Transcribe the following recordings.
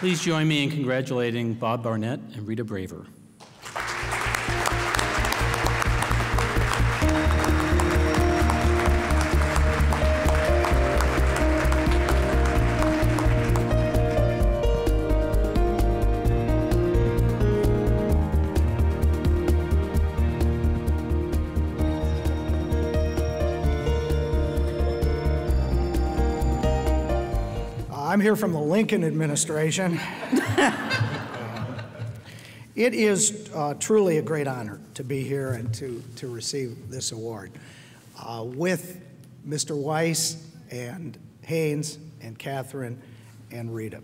Please join me in congratulating Bob Barnett and Rita Braver. I'm here from the Lincoln administration. It is truly a great honor to be here and to receive this award with Mr. Weiss and Haynes and Catherine and Rita.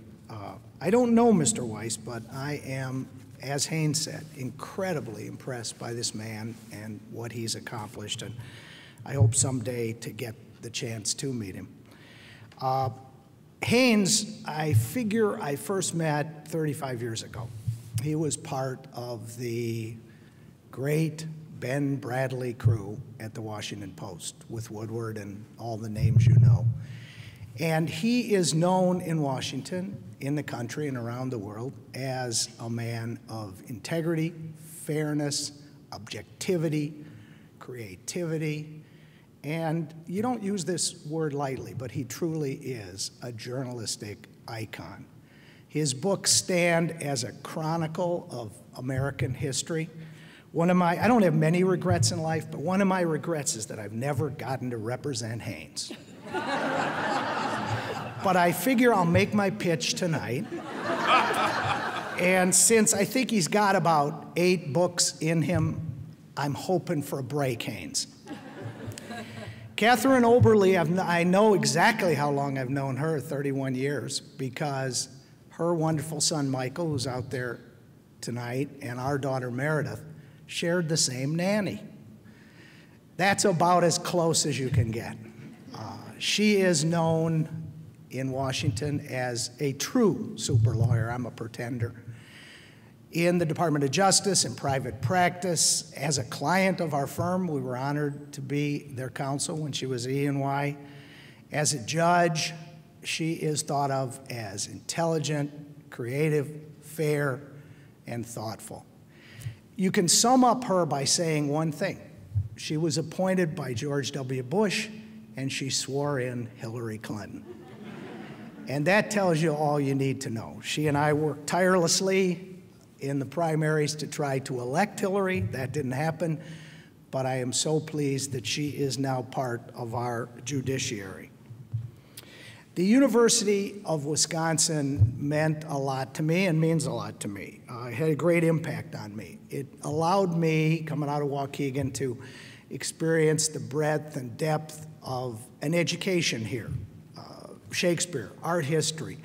I don't know Mr. Weiss, but I am, as Haynes said, incredibly impressed by this man and what he's accomplished, and I hope someday to get the chance to meet him. Haynes, I figure I first met 35 years ago. He was part of the great Ben Bradley crew at the Washington Post with Woodward and all the names you know. And he is known in Washington, in the country, and around the world as a man of integrity, fairness, objectivity, creativity. And you don't use this word lightly, but he truly is a journalistic icon. His books stand as a chronicle of American history. I don't have many regrets in life, but one of my regrets is that I've never gotten to represent Haynes. But I figure I'll make my pitch tonight. And since I think he's got about 8 books in him, I'm hoping for a break, Haynes. Catherine Oberle, I know exactly how long I've known her, 31 years, because her wonderful son, Michael, who's out there tonight, and our daughter, Meredith, shared the same nanny. That's about as close as you can get. She is known in Washington as a true super lawyer. I'm a pretender. In the Department of Justice and private practice, as a client of our firm, we were honored to be their counsel when she was at E&Y. As a judge, she is thought of as intelligent, creative, fair, and thoughtful. You can sum up her by saying one thing. She was appointed by George W. Bush, and she swore in Hillary Clinton. And that tells you all you need to know. She and I worked tirelessly in the primaries to try to elect Hillary. That didn't happen, but I am so pleased that she is now part of our judiciary. The University of Wisconsin meant a lot to me and means a lot to me. It had a great impact on me. It allowed me, coming out of Waukegan, to experience the breadth and depth of an education here. Shakespeare, art history,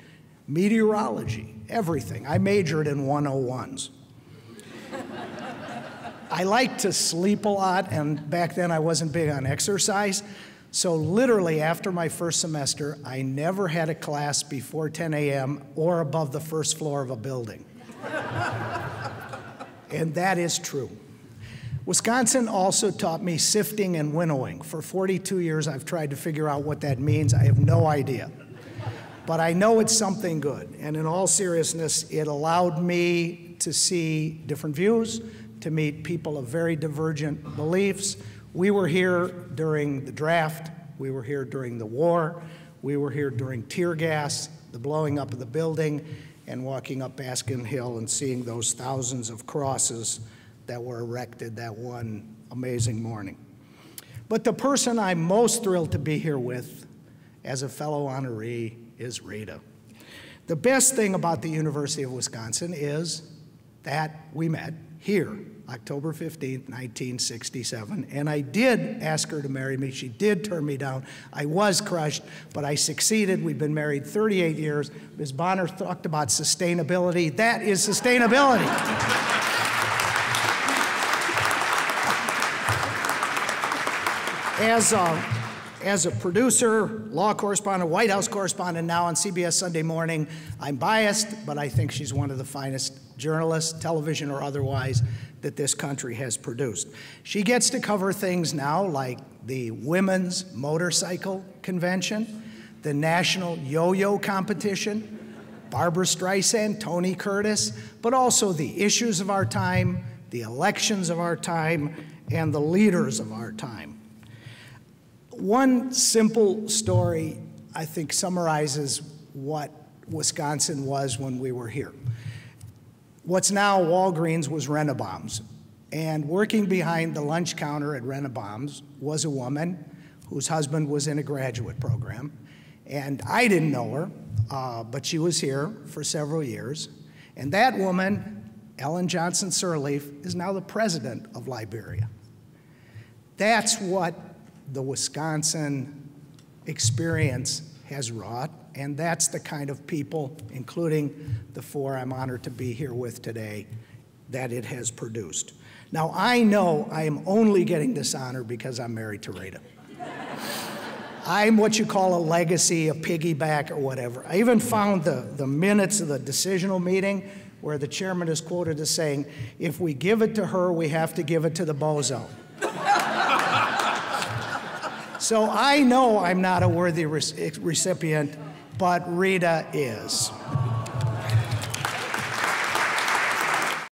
meteorology, everything. I majored in 101s. I like to sleep a lot, and back then I wasn't big on exercise. So literally after my first semester, I never had a class before 10 a.m. or above the first floor of a building. And that is true. Wisconsin also taught me sifting and winnowing. For 42 years, I've tried to figure out what that means. I have no idea. But I know it's something good. And in all seriousness, it allowed me to see different views, to meet people of very divergent beliefs. We were here during the draft. We were here during the war. We were here during tear gas, the blowing up of the building, and walking up Baskin Hill and seeing those thousands of crosses that were erected that one amazing morning. But the person I'm most thrilled to be here with as a fellow honoree is Rita. The best thing about the University of Wisconsin is that we met here, October 15th, 1967, and I did ask her to marry me. She did turn me down. I was crushed, but I succeeded. We've been married 38 years. Ms. Bonner talked about sustainability. That is sustainability. As a producer, law correspondent, White House correspondent, now on CBS Sunday Morning, I'm biased, but I think she's one of the finest journalists, television or otherwise, that this country has produced. She gets to cover things now like the Women's Motorcycle Convention, the National Yo-Yo Competition, Barbara Streisand, Tony Curtis, but also the issues of our time, the elections of our time, and the leaders of our time. One simple story, I think, summarizes what Wisconsin was when we were here. What's now Walgreens was Rennebaum's, and working behind the lunch counter at Rennebaum's was a woman whose husband was in a graduate program, and I didn't know her, but she was here for several years, and that woman, Ellen Johnson Sirleaf, is now the president of Liberia. That's what the Wisconsin experience has wrought, and that's the kind of people, including the four I'm honored to be here with today, that it has produced. Now, I know I am only getting this honor because I'm married to Rita. I'm what you call a legacy, a piggyback, or whatever. I even found the minutes of the decisional meeting where the chairman is quoted as saying, if we give it to her, we have to give it to the bozo. So I know I'm not a worthy recipient, but Rita is.